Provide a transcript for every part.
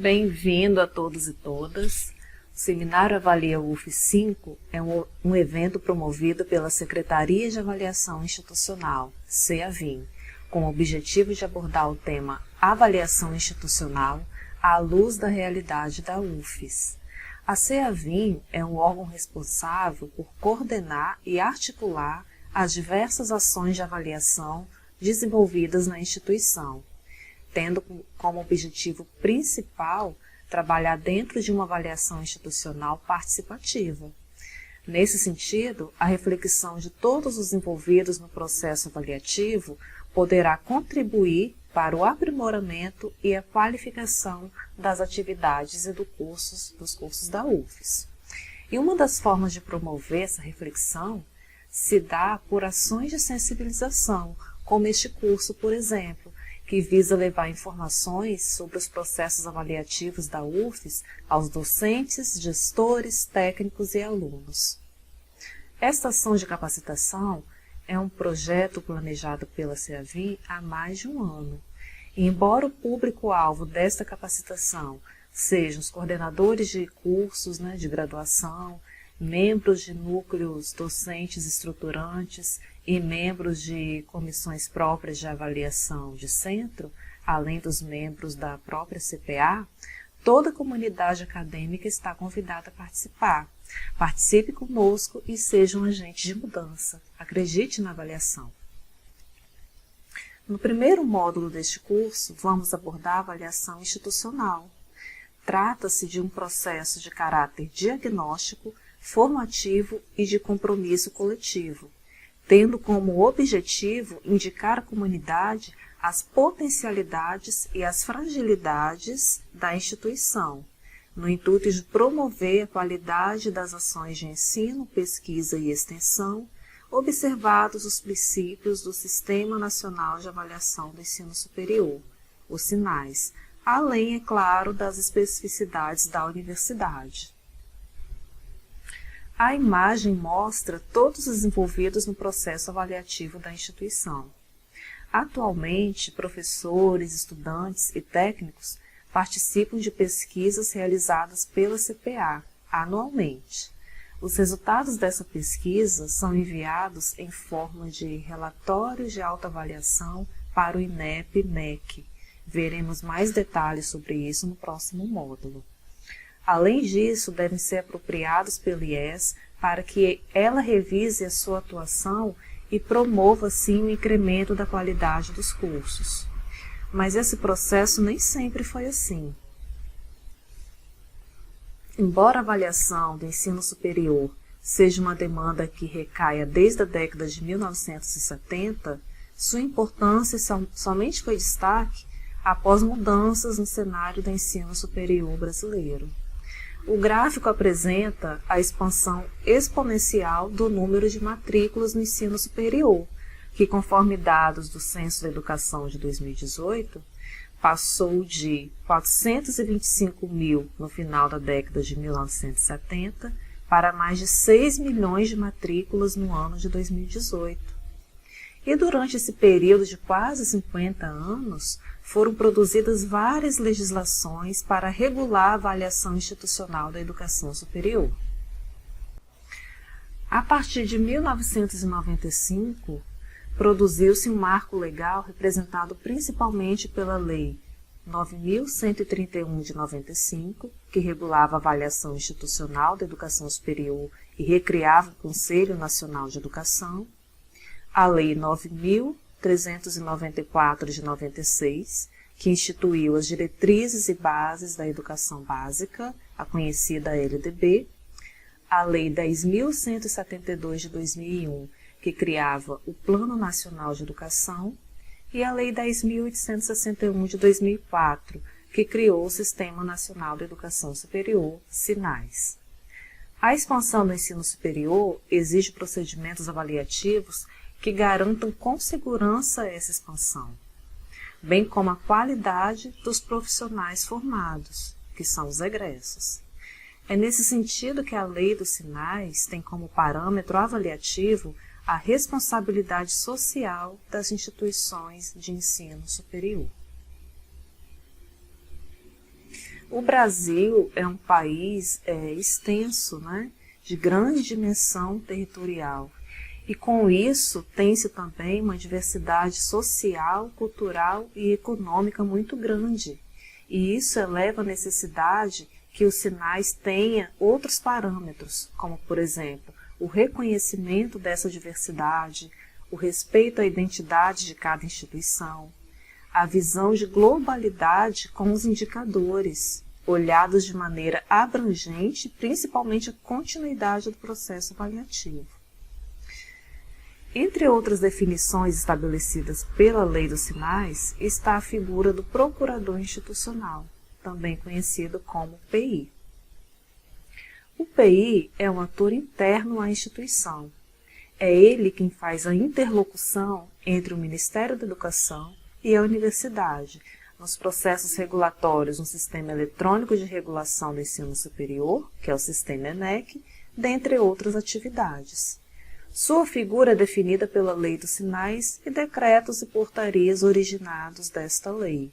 Bem-vindo a todos e todas. O Seminário Avalia UF 5 é um evento promovido pela Secretaria de Avaliação Institucional, CEAVIN, com o objetivo de abordar o tema Avaliação Institucional à luz da realidade da UFES. A CEAVIN é um órgão responsável por coordenar e articular as diversas ações de avaliação desenvolvidas na instituição, tendo como objetivo principal trabalhar dentro de uma avaliação institucional participativa. Nesse sentido, a reflexão de todos os envolvidos no processo avaliativo poderá contribuir para o aprimoramento e a qualificação das atividades e dos cursos da UFES. E uma das formas de promover essa reflexão se dá por ações de sensibilização, como este curso, por exemplo, que visa levar informações sobre os processos avaliativos da UFES aos docentes, gestores, técnicos e alunos. Esta ação de capacitação é um projeto planejado pela CEAVIN há mais de um ano. E embora o público-alvo desta capacitação sejam os coordenadores de cursos de graduação, membros de núcleos docentes estruturantes e membros de comissões próprias de avaliação de centro, além dos membros da própria CPA, toda a comunidade acadêmica está convidada a participar. Participe conosco e seja um agente de mudança. Acredite na avaliação. No primeiro módulo deste curso, vamos abordar a avaliação institucional. Trata-se de um processo de caráter diagnóstico, formativo e de compromisso coletivo, tendo como objetivo indicar à comunidade as potencialidades e as fragilidades da instituição, no intuito de promover a qualidade das ações de ensino, pesquisa e extensão, observados os princípios do Sistema Nacional de Avaliação do Ensino Superior, os SINAIS, além, é claro, das especificidades da universidade. A imagem mostra todos os envolvidos no processo avaliativo da instituição. Atualmente, professores, estudantes e técnicos participam de pesquisas realizadas pela CPA anualmente. Os resultados dessa pesquisa são enviados em forma de relatórios de autoavaliação para o INEP-MEC. Veremos mais detalhes sobre isso no próximo módulo. Além disso, devem ser apropriados pelo IES para que ela revise a sua atuação e promova, assim, o incremento da qualidade dos cursos. Mas esse processo nem sempre foi assim. Embora a avaliação do ensino superior seja uma demanda que recaia desde a década de 1970, sua importância somente foi destaque após mudanças no cenário do ensino superior brasileiro. O gráfico apresenta a expansão exponencial do número de matrículas no ensino superior, que, conforme dados do Censo da Educação de 2018, passou de 425 mil no final da década de 1970 para mais de 6 milhões de matrículas no ano de 2018. E durante esse período de quase 50 anos, foram produzidas várias legislações para regular a avaliação institucional da educação superior. A partir de 1995, produziu-se um marco legal representado principalmente pela Lei 9.131 de 95, que regulava a avaliação institucional da educação superior e recriava o Conselho Nacional de Educação, a Lei 9.394 de 96, que instituiu as diretrizes e bases da educação básica, a conhecida LDB, a Lei 10.172 de 2001, que criava o Plano Nacional de Educação, e a Lei 10.861 de 2004, que criou o Sistema Nacional de Educação Superior, SINAIS. A expansão do ensino superior exige procedimentos avaliativos que garantam com segurança essa expansão, bem como a qualidade dos profissionais formados, que são os egressos. É nesse sentido que a lei dos SINAIS tem como parâmetro avaliativo a responsabilidade social das instituições de ensino superior. O Brasil é um país extenso, né, de grande dimensão territorial. E com isso tem-se também uma diversidade social, cultural e econômica muito grande. E isso eleva a necessidade que os sinais tenham outros parâmetros, como, por exemplo, o reconhecimento dessa diversidade, o respeito à identidade de cada instituição, a visão de globalidade com os indicadores, olhados de maneira abrangente, principalmente a continuidade do processo avaliativo. Entre outras definições estabelecidas pela Lei dos Sinais, está a figura do Procurador Institucional, também conhecido como PI. O PI é um ator interno à instituição. É ele quem faz a interlocução entre o Ministério da Educação e a universidade, nos processos regulatórios no Sistema Eletrônico de Regulação do Ensino Superior, que é o Sistema ENEC, dentre outras atividades. Sua figura é definida pela Lei dos Sinais e decretos e portarias originados desta lei.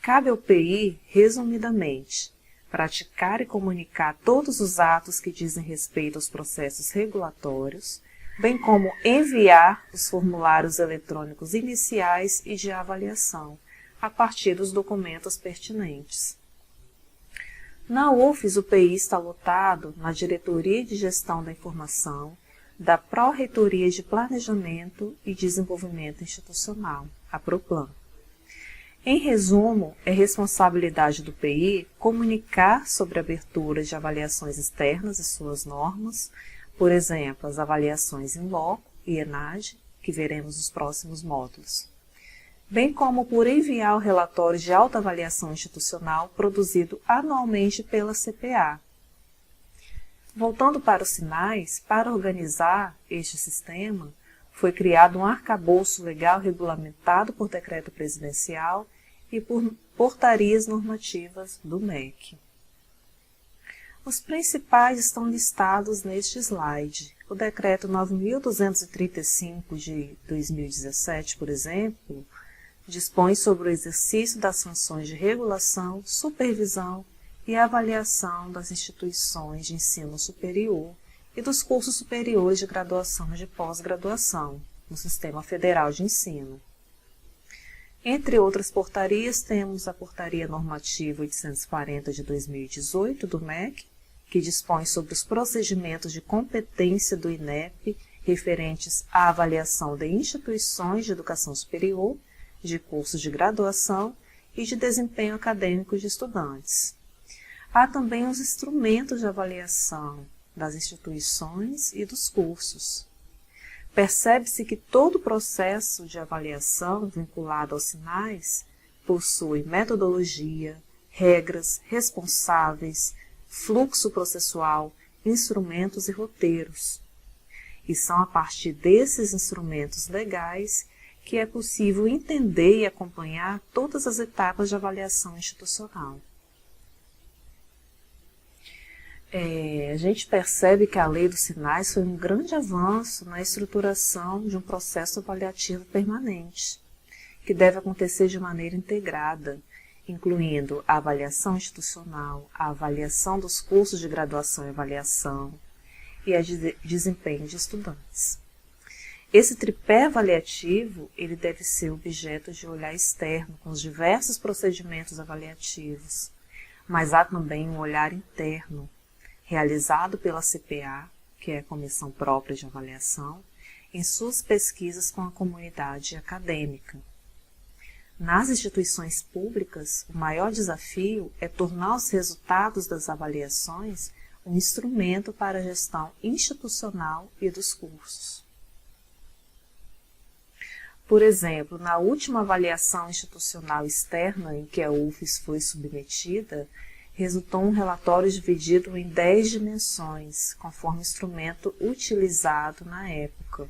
Cabe ao PI, resumidamente, praticar e comunicar todos os atos que dizem respeito aos processos regulatórios, bem como enviar os formulários eletrônicos iniciais e de avaliação, a partir dos documentos pertinentes. Na UFES, o PI está lotado na Diretoria de Gestão da Informação, da Pró-Reitoria de Planejamento e Desenvolvimento Institucional, a PROPLAN. Em resumo, é responsabilidade do PI comunicar sobre a abertura de avaliações externas e suas normas, por exemplo, as avaliações in loco e ENAD, que veremos nos próximos módulos, bem como por enviar o relatório de autoavaliação institucional produzido anualmente pela CPA. Voltando para os sinais, para organizar este sistema, foi criado um arcabouço legal regulamentado por decreto presidencial e por portarias normativas do MEC. Os principais estão listados neste slide. O decreto 9.235 de 2017, por exemplo, dispõe sobre o exercício das funções de regulação, supervisão e avaliação das instituições de ensino superior e dos cursos superiores de graduação e de pós-graduação no Sistema Federal de Ensino. Entre outras portarias, temos a Portaria Normativa 840 de 2018 do MEC, que dispõe sobre os procedimentos de competência do INEP referentes à avaliação de instituições de educação superior, de cursos de graduação e de desempenho acadêmico de estudantes. Há também os instrumentos de avaliação das instituições e dos cursos. Percebe-se que todo o processo de avaliação vinculado aos sinais possui metodologia, regras, responsáveis, fluxo processual, instrumentos e roteiros. E são a partir desses instrumentos legais que é possível entender e acompanhar todas as etapas de avaliação institucional. A gente percebe que a Lei dos Sinais foi um grande avanço na estruturação de um processo avaliativo permanente, que deve acontecer de maneira integrada, incluindo a avaliação institucional, a avaliação dos cursos de graduação e avaliação e a de desempenho de estudantes. Esse tripé avaliativo ele deve ser objeto de olhar externo com os diversos procedimentos avaliativos, mas há também um olhar interno, realizado pela CPA, que é a Comissão Própria de Avaliação, em suas pesquisas com a comunidade acadêmica. Nas instituições públicas, o maior desafio é tornar os resultados das avaliações um instrumento para a gestão institucional e dos cursos. Por exemplo, na última avaliação institucional externa em que a UFES foi submetida, resultou um relatório dividido em 10 dimensões, conforme o instrumento utilizado na época.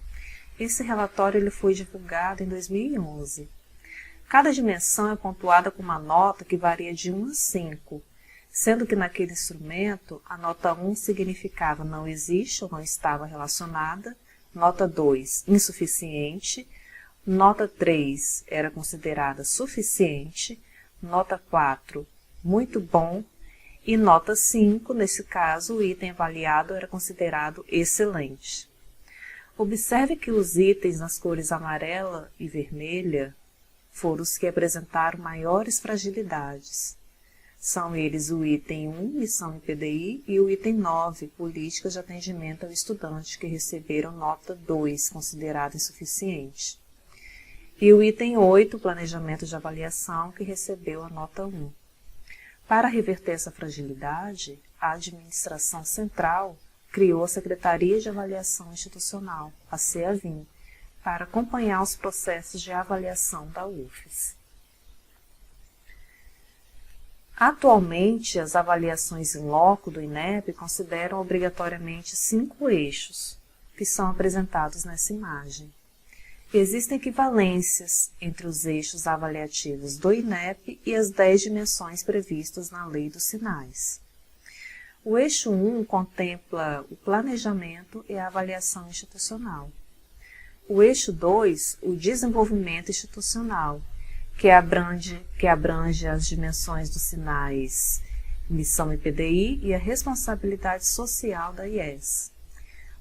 Esse relatório ele foi divulgado em 2011. Cada dimensão é pontuada com uma nota que varia de 1 a 5, sendo que naquele instrumento a nota 1 significava não existe ou não estava relacionada, nota 2, insuficiente, nota 3 era considerada suficiente, nota 4, muito bom, e nota 5, nesse caso o item avaliado era considerado excelente. Observe que os itens nas cores amarela e vermelha foram os que apresentaram maiores fragilidades. São eles o item 1, missão e PDI, e o item 9, políticas de atendimento ao estudante, que receberam nota 2, considerado insuficiente. E o item 8, planejamento de avaliação, que recebeu a nota 1. Para reverter essa fragilidade, a administração central criou a Secretaria de Avaliação Institucional, a CEAVIN, para acompanhar os processos de avaliação da UFES. Atualmente, as avaliações em loco do INEP consideram obrigatoriamente 5 eixos, que são apresentados nessa imagem. Existem equivalências entre os eixos avaliativos do INEP e as 10 dimensões previstas na Lei dos Sinais. O eixo 1 contempla o planejamento e a avaliação institucional. O eixo 2, o desenvolvimento institucional, que abrange as dimensões dos sinais missão e PDI e a responsabilidade social da IES.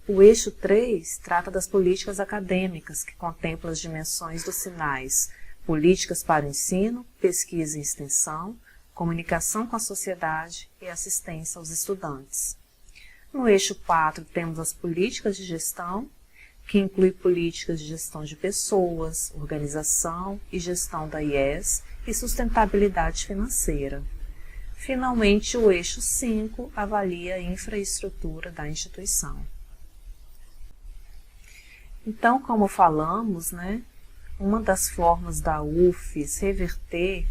O eixo 3 trata das políticas acadêmicas, que contempla as dimensões dos sinais políticas para o ensino, pesquisa e extensão, comunicação com a sociedade e assistência aos estudantes. No eixo 4 temos as políticas de gestão, que inclui políticas de gestão de pessoas, organização e gestão da IES e sustentabilidade financeira. Finalmente, o eixo 5 avalia a infraestrutura da instituição. Então, como falamos, uma das formas da UFES reverter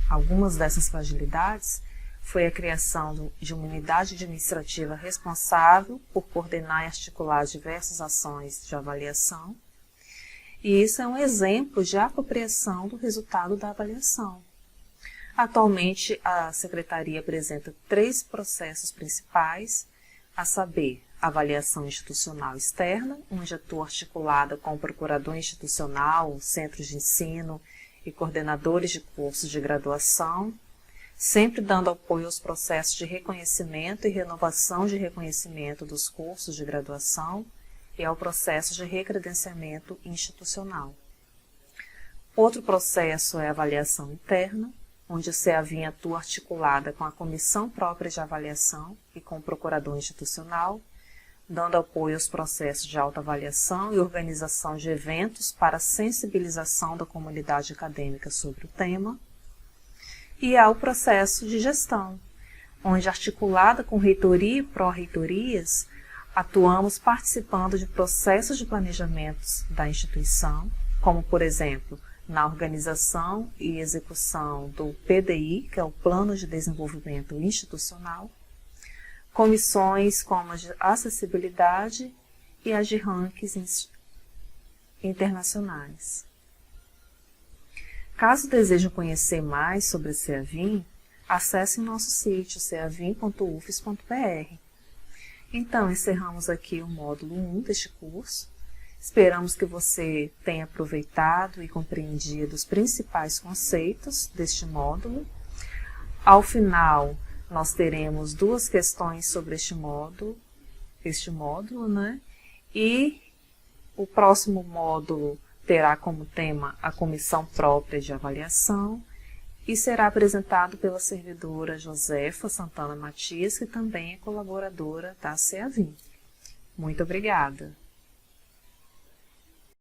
algumas dessas fragilidades foi a criação de uma unidade administrativa responsável por coordenar e articular diversas ações de avaliação. E isso é um exemplo de apropriação do resultado da avaliação. Atualmente, a Secretaria apresenta 3 processos principais, a saber, avaliação institucional externa, onde atua articulada com o procurador institucional, centros de ensino e coordenadores de cursos de graduação, sempre dando apoio aos processos de reconhecimento e renovação de reconhecimento dos cursos de graduação e ao processo de recredenciamento institucional. Outro processo é a avaliação interna, onde a CEAVIN atua articulada com a Comissão Própria de Avaliação e com o Procurador Institucional, dando apoio aos processos de autoavaliação e organização de eventos para sensibilização da comunidade acadêmica sobre o tema, e há o processo de gestão, onde, articulada com reitoria e pró-reitorias, atuamos participando de processos de planejamentos da instituição, como, por exemplo, na organização e execução do PDI, que é o Plano de Desenvolvimento Institucional, comissões como a de acessibilidade e as de rankings internacionais. Caso desejem conhecer mais sobre a CEAVIN, acessem nosso sítio ceavin.ufes.br. Então, encerramos aqui o módulo 1 deste curso. Esperamos que você tenha aproveitado e compreendido os principais conceitos deste módulo. Ao final, nós teremos 2 questões sobre este módulo, e o próximo módulo terá como tema a Comissão Própria de Avaliação e será apresentado pela servidora Josefa Santana Matias, que também é colaboradora da CEAVIN. Muito obrigada!